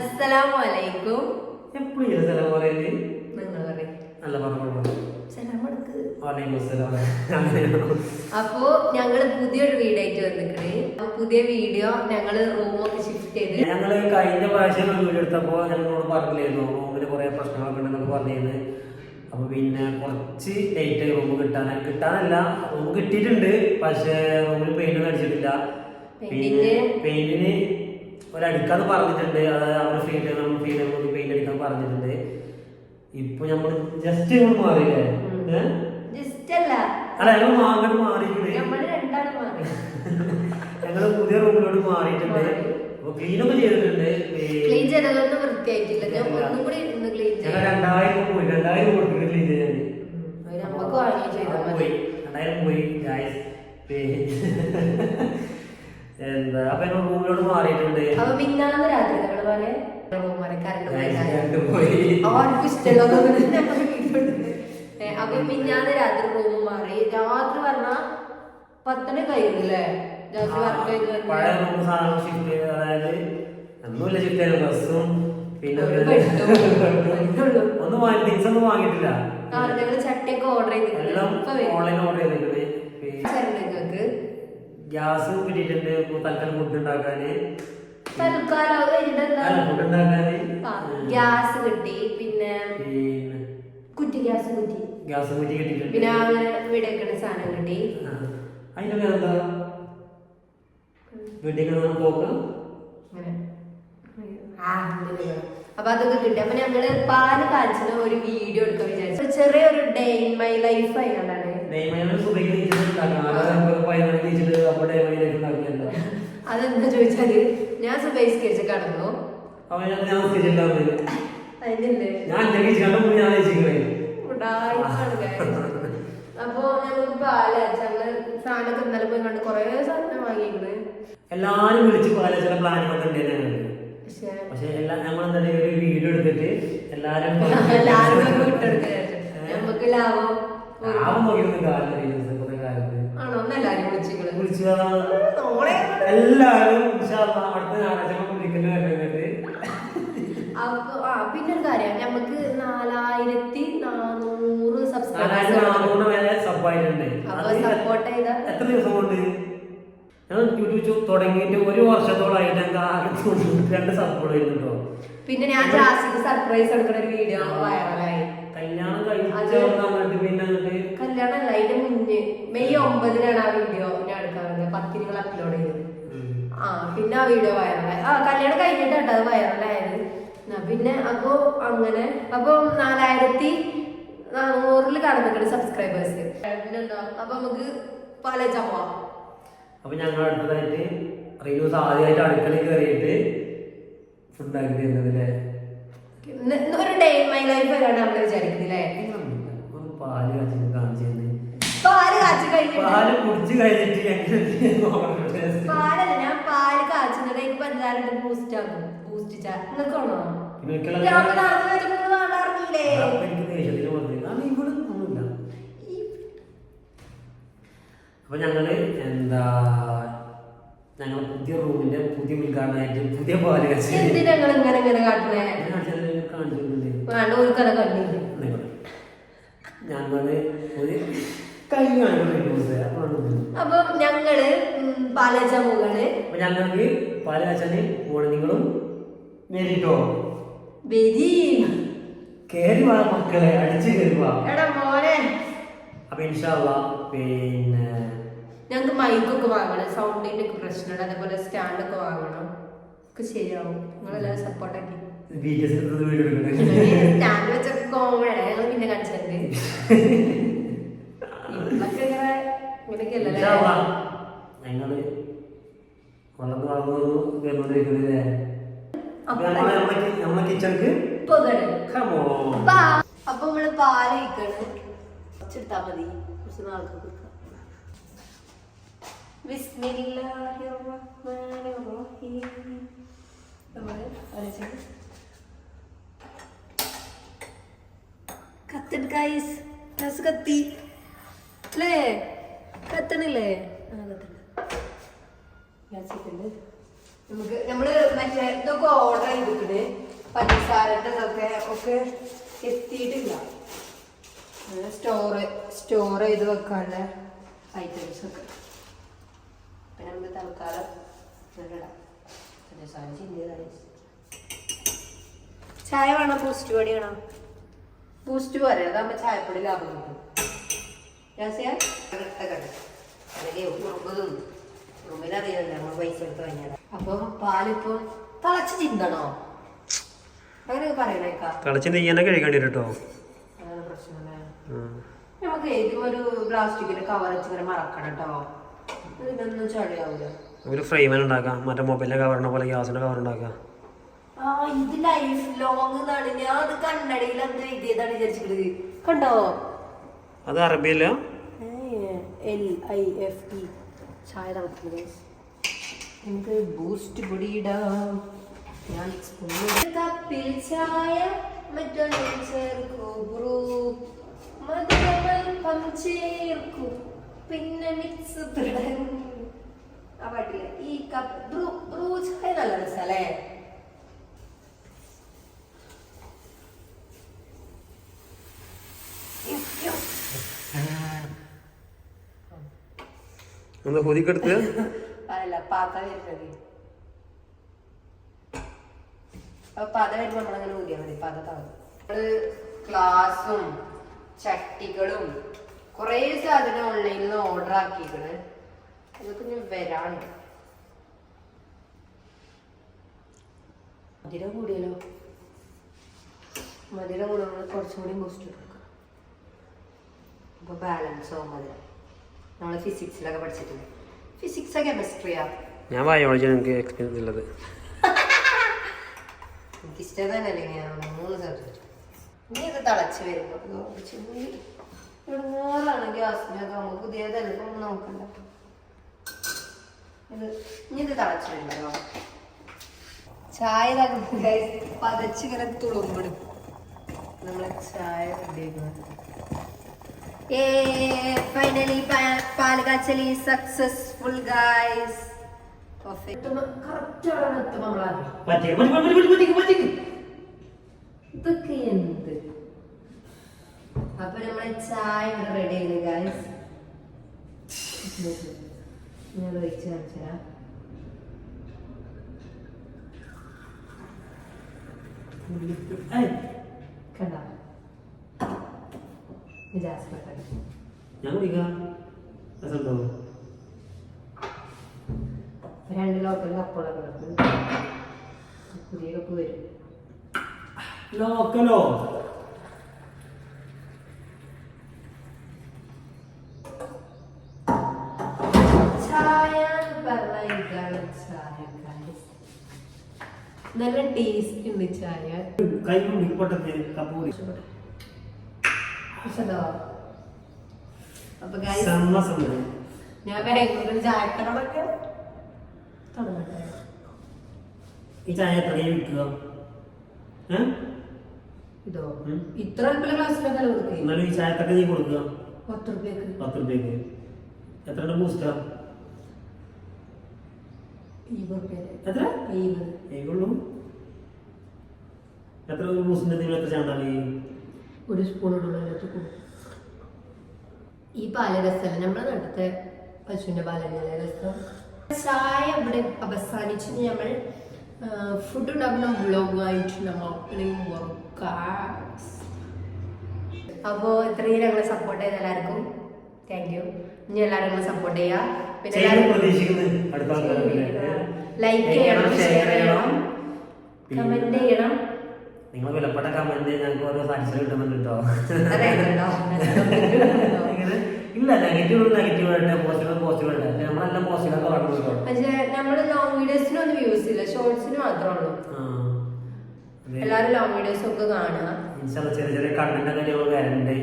അസ്സലാമലൈക്കും. അപ്പോ ഞങ്ങള് പുതിയൊരു വീഡിയോ ആയിട്ട് വന്നിക്കണേ. പുതിയ വീഡിയോ ഞങ്ങള് റൂമൊക്കെ ഷിഫ്റ്റ് ചെയ്ത് ഞങ്ങള് കഴിഞ്ഞ പ്രാവശ്യം വീഡിയോ എടുത്തപ്പോ ഞങ്ങളോട് പറഞ്ഞില്ലായിരുന്നു റൂമില് കുറെ പ്രശ്നങ്ങളൊക്കെ ഉണ്ടെന്നൊക്കെ പറഞ്ഞിരുന്നു. അപ്പൊ പിന്നെ കുറച്ച് ലേറ്റ് ആയി റൂം കിട്ടാനല്ല റൂം കിട്ടിയിട്ടുണ്ട്. പക്ഷെ റൂമിൽ പെയിന്റ് അടിച്ചിട്ടില്ല. പെയിന്റിന് ഒരടിക്കാന്ന് പറഞ്ഞിട്ടുണ്ട്. അത് അവര് ഫ്രീ ടൈം പെയിന്റ് അടിക്കാൻ പറഞ്ഞിട്ടുണ്ട്. ഇപ്പൊ നമ്മള് ജസ്റ്റ് ഇങ്ങോട്ട് മാറിയില്ലേ? അല്ല ഞങ്ങൾ അങ്ങോട്ട് മാറിയിട്ടുണ്ട്. ഞങ്ങള് പുതിയ റൂമിലോട്ട് മാറിയിട്ടുണ്ട്. അപ്പൊ ക്ലീനൊക്കെ ചെയ്തിട്ടുണ്ട്. 2000 കൊടുത്തിട്ട് ക്ലീൻ ചെയ്യാൻ 2000 പോയി. എന്താ അപ്പൊ ഞങ്ങൾ റൂമിലോട്ട് മാറിയിട്ടുണ്ട്. അപ്പൊ മിന്നാന്ന് രാത്രി ആർക്കും ഇഷ്ടമുള്ള അപ്പൊ മിന്നാന്ന് രാത്രി റൂം മാറി. രാത്രി പറഞ്ഞ 10 കഴിയുന്നില്ലേ? രാത്രി വർക്ക് ചെയ്ത് പഴയ റൂം സാധനം ഷിഫ്റ്റ് ചെയ്ത്, അതായത് ഒന്നുമില്ല ഷിഫ്റ്റ് ചെയ്ത ഡ്രസ്സും പിന്നെ ഒന്നും തിങ്സ് ഒന്നും വാങ്ങിയിട്ടില്ല. ഞങ്ങള് ചട്ടിയൊക്കെ ഓർഡർ ചെയ്തിട്ടുണ്ട്. ഓൺലൈൻ ഓർഡർ ചെയ്തിട്ടുണ്ട്. ഗ്യാസ് കിട്ടിയിട്ടുണ്ട് തൽക്കാലം ഫുഡ് ഉണ്ടാക്കാന്. ഫുഡ് ഉണ്ടാക്കാന് ഗ്യാസ് കിട്ടി. പിന്നെ കുറ്റി ഗ്യാസ് കുറ്റി കിട്ടിയിട്ടുണ്ട്. പിന്നെ അങ്ങനെ വീടേക്കണ സാധനം കിട്ടി. അതിന്റെ എന്താ വീട്ടിൽ പോക്കാം. അപ്പൊ അതൊക്കെ കിട്ടി. അപ്പൊ ഞങ്ങള് പാല് കാച്ചിന് ഒരു വീഡിയോ എടുക്കാൻ വിചാരിച്ചു. ചെറിയൊരു ഡേ ഇൻ മൈ ലൈഫ് ആയിട്ടാണ്. അതെന്താ ചോദിച്ചാല് ഞാൻ സുബൈസ്കരിച്ച് കടന്നു. അപ്പൊ ഞങ്ങൾക്ക് പാല് ഞങ്ങള് സാധനമൊക്കെ ഇന്നലെ പോയി കണ്ട് കൊറേ സാധനം വാങ്ങിക്കണ്. എല്ലാരും വിളിച്ച് പാലിച്ച പ്ലാനുകളൊക്കെ ഉണ്ടായിരുന്നു. പക്ഷെ ഞങ്ങളെന്താ ഒരു വീഡിയോ എടുത്തിട്ട് എല്ലാരും നമുക്ക് ലാഭം നോക്കിയിരുന്ന കാലത്ത് ആണോ? എല്ലാരും വിളിച്ചു എല്ലാരും അടുത്ത ഞായറാഴ്ച വിളിക്കേണ്ടി വരുന്നുണ്ട്. അപ്പൊ പിന്നൊരു കാര്യം, നമുക്ക് 4400 സബ്സ്ക്രൈബേഴ്സ് സപ്പോർട്ട് ചെയ്ത എത്ര ദിവസം കൊണ്ട് ഞാൻ യൂട്യൂബ് തുടങ്ങിയിട്ട് 1 വർഷത്തോളായിട്ട് ഞങ്ങൾക്ക് ആകെ 92 സപ്പോർട്ട് ചെയ്യുന്നുണ്ടോ. പിന്നെ ഞാൻ ജാസിക്ക് സർപ്രൈസ് എടുക്കുന്ന ഒരു വീഡിയോ വൈറലായി. കല്യാണം കഴിച്ചിട്ട് പിന്നെ കല്യാണമല്ല, അതിന്റെ മുന്നേ മെയ് 9-നാണ് ആ വീഡിയോ ഞാൻ എടുക്കാറുണ്ട്. 10 നിങ്ങൾ അപ്ലോഡ് ചെയ്തത്. പിന്നെ ആ വീഡിയോ വൈറലായി. കല്യാണം കഴിഞ്ഞിട്ടാണ് അത് വൈറലായത്. പിന്നെ അപ്പൊ അങ്ങനെ അപ്പൊ 4400 കടന്നിട്ടുണ്ട് സബ്സ്ക്രൈബേഴ്സ്. പിന്നെന്താ അപ്പൊ നമുക്ക് പാലച്ചാൻ പോവാം. അപ്പൊ ഞങ്ങൾ അടുത്തതായിട്ട് റിന്യൂസ് ആദ്യമായിട്ട് അടുക്കളയിൽ കയറിയിട്ട് ഫുഡ് ആക്കി തരുന്നതില്ലേ ഒരു ഡേ ഇൻ മൈ ലൈഫ് വരാണ് നമ്മൾ വിചാരിക്കുന്നില്ലേ. പാല് കാച്ചി കാണിച്ചു പാല് കാച്ചി കഴിഞ്ഞിട്ട് പാല് കുടിച്ചു കഴിഞ്ഞിട്ട് പാലല്ല, ഞാൻ പാല് കാച്ചുന്നത് എനിക്ക് പഞ്ചാരട്ട് ബൂസ്റ്റ് ആക്കും. ബൂസ്റ്റ് നിങ്ങൾക്കാണോ? അപ്പൊ ഞങ്ങള് ഞങ്ങൾ പുതിയ റൂമിന്റെ പുതിയ ഉദ്ഘാടനമായിട്ട് പുതിയ പാല് കാച്ചി ഞങ്ങള് അപ്പൊ ഞങ്ങള് പാലച്ച മുകള് ഞങ്ങൾക്ക് പാല് കാച്ചാന് പോണ നിങ്ങളും നേരിട്ടോ കേറി വാ മക്കളെ, അടിച്ചു കയറി വാ. അപ്പൊ ഇൻഷാ അല്ലാഹ് പിന്നെ ഞങ്ങൾക്ക് മൈക്കൊക്കെ വാങ്ങണം. സൗണ്ടിന്റെ ഒക്കെ പ്രശ്നമുണ്ട്. അതേപോലെ സ്റ്റാൻഡൊക്കെ വാങ്ങണം. ഒക്കെ ശരിയാവും. നിങ്ങളെല്ലാവരും സപ്പോർട്ടാക്കി. സ്റ്റാൻഡ് വെച്ചൊക്കെ കോമഡിയാണ്. ഞങ്ങൾ പിന്നെ കാണിച്ചിട്ടുണ്ട്. ഞങ്ങള് വളർന്നുകൊണ്ടിരിക്കുന്നില്ലേ നമ്മളെ കിച്ചണിക്ക്. അപ്പൊ നമ്മള് പാല് കഴിക്കാണ്. കുറച്ചെടുത്താ മതി. കുറച്ച് നാൾക്ക് കൊടുക്കാം. കത്തി അല്ലേ? കത്തണില്ലേ? കത്തിട്ടുണ്ട്. നമ്മള് മറ്റേ ഇതൊക്കെ ഓർഡർ ചെയ്തിട്ട് പഞ്ചസാരന്റെ ഇതൊക്കെ ഒക്കെ എത്തിയിട്ടില്ല. സ്റ്റോർ ചെയ്ത് വെക്കാനുള്ള ഐറ്റംസ് ഒക്കെ. പിന്നെ നമുക്ക് തൽക്കാലം ഇടാം. പഞ്ചസാര ചിന്തിയതായി. ചായ വേണം, ബൂസ്റ്റ് പൊടി വേണം. ബൂസ്റ്റ് പോരെ, അതാകുമ്പോ ചായപ്പൊടി ലാഭം കിട്ടും. ഉറുമ്പിനറിയില്ല നമ്മൾ പൈസ എടുത്ത് കഴിഞ്ഞാൽ. അപ്പൊ പാലിപ്പോ തിളച്ച് ചിന്തണോ അങ്ങനെ പറയണേക്കാ. തിളച്ച് നെയ്യാനെ കഴിക്കേണ്ടി കേട്ടോ. അതാണ് പ്രശ്നമല്ലേ. നമുക്ക് ഏതും ഒരു പ്ലാസ്റ്റിക്കിന്റെ കവർ വെച്ച് ഇങ്ങനെ മറക്കണം കേട്ടോ. ഇതൊന്നും ചളിയാവൂല. ഒരു ഫ്രെയിമൻ ഉണ്ടാക്കാം, മറ്റേ മൊബൈലിന്റെ കവറിനെ പോലെ ഗ്യാസിന്റെ കവർ ഉണ്ടാക്കാം. ഇത് ലൈഫ് ലോങ് എന്നാണ്. ഞാൻ അത് കണ്ണടയിൽ അത് എഴുതിയതാണ് വിചാരിച്ചിട്ട്. കണ്ടോ? അത് അറബിയല്ല, LIFE. ചായ തളക്കുന്നത്. നമുക്ക് ബൂസ്റ്റ് പൊടി ഇടാം. ഞാൻ കപ്പിൽ ചായ മധുരമൽപ്പം ചേർക്കൂ പിന്നെ മിക്സ് ആ പാട്ടില്ല. ഈ കപ്പ് ബ്രൂ ചായ നല്ല രസല്ലേ. ഒന്ന് കൊതിക്കെടുത്ത് അല്ല പാത വരുന്നത്. അപ്പൊ പാത വരുമ്പോ നമ്മളങ്ങനെ ഊതിയാൽ മതി. പാത താകും. നമ്മള് ഗ്ലാസും ചട്ടികളും കൊറേ സാധനം ഓൺലൈനിൽ നിന്ന് ഓർഡർ ആക്കിക്കണ്. ഇതൊക്കെ ഞാൻ വരാണ്. മധുരം കൂടിയല്ലോ. മധുരം കൂടി നമ്മൾ കുറച്ചും കൂടി ബൂസ്റ്റ് കൊടുക്കാം. അപ്പൊ ബാലൻസ് ആവും മധുരം. നമ്മള് ഫിസിക്സിലൊക്കെ പഠിച്ചിട്ടുണ്ട്. ഫിസിക്സ് കെമിസ്ട്രിയാ. ഞാൻ ബയോളജി എനിക്ക് എക്സ്പീരിയൻസ് ഉള്ളത്. എനിക്കിഷ്ടം തന്നെയല്ലേ ഞാൻ 3 സബ്ജക്ട്. ഇനി ഇത് തിളച്ച് വരുമ്പോ ഇടങ്ങാറാണ്. ഗ്യാസിനൊക്കെ നമുക്ക് പുതിയതല്ലേ, ഒന്നും നോക്കണ്ട. ഇനി ഇത് തിളച്ച് വരുമ്പോ ചായ പതച്ചിങ്ങനെ തുളുമ്പിടും. നമ്മളെ ചായ റെഡിയാക്കുന്നത്. ഫൈനലി പാല് കാച്ചലി സക്സസ്ഫുൾ ഗൈസ്. ഇതൊക്കെ എന്ത്? അപ്പൊ നമ്മളെ ചായ ഇവിടെ റെഡി ആയിരുന്നു ഗൈസ്. ഞാൻ ഒഴിച്ച് കാണിച്ചാ. കണ്ടോ? ഞാൻ കുടിക്കാം. 2 ലോക്കൽ കപ്പുകളൊക്കെ പുതിയ കപ്പ് വരും. ലോക്കലോ? ചായ പറഞ്ഞ ഇതാണ് ചായ. നല്ല ടേസ്റ്റ് ഉണ്ട് ചായ. കൈ പൊട്ടത്തെ കപ്പ് കുടിച്ചു. അപ്പൊ ഞാൻ ബാംഗ്ലൂരിൽ ചായക്കടൊക്കെ തുടങ്ങട്ടെ. ഈ ചായ എത്ര വിൽക്കുക? ഇതോ ഇത്ര അല്പ ക്ലാസ്സിലൊക്കെ കൊടുക്കുക. എന്നാലും ഈ ചായത്തൊക്കെ നീ കൊടുക്കുക 10 രൂപയ്ക്ക്. 10 രൂപയ്ക്ക് എത്ര ബൂസ്റ്റാ? 20 എത്ര? 70 എത്ര ബൂസ്റ്റിന്റെ എത്ര ചാണ്ടാണ്? 1 സ്പൂൺ ഇടുള്ളൂ. ഈ പാല് രസമല്ല, നമ്മളെ നാട്ടിലത്തെ പശുവിന്റെ പാലല്ലേ രസം. ചായ ഇവിടെ അവസാനിച്ച് നമ്മൾ ഫുഡ് ഉണ്ടാക്കുന്ന വ്ലോഗായിട്ട് നമ്മൾ അപ്പോൾ ഇത്രയും ഞങ്ങളെ സപ്പോർട്ട് ചെയ്ത എല്ലാവർക്കും താങ്ക് യു. ഇനി എല്ലാവരും ഞങ്ങളെ സപ്പോർട്ട് ചെയ്യുക. പിന്നെ ലൈക്ക് ചെയ്യണം, ഷെയർ ചെയ്യണം, കമന്റ് ചെയ്യണം. നിങ്ങൾ വിലപ്പെട്ട കമന്റ് ഞങ്ങൾക്ക് ഓരോ സാറ്റിസ്ഫൈ കിട്ടുന്നുണ്ട് കേട്ടോ. ഇല്ല നെഗറ്റീവ് പോസിറ്റീവ് നമ്മളെല്ലാം പോസിറ്റീവൊക്കെ പറഞ്ഞു. പക്ഷെ നമ്മള് ലോങ് വീഡിയോസിനൊന്നും വ്യൂസ് ഇല്ല, ഷോർട്സിന് മാത്രമേ ഉള്ളൂ. എല്ലാരും ലോങ് വീഡിയോസ് ഒക്കെ കാണുക. ചെറിയ ചെറിയ കണ്ടന്റ് ഒക്കെ ഞങ്ങൾ വരണ്ടേ.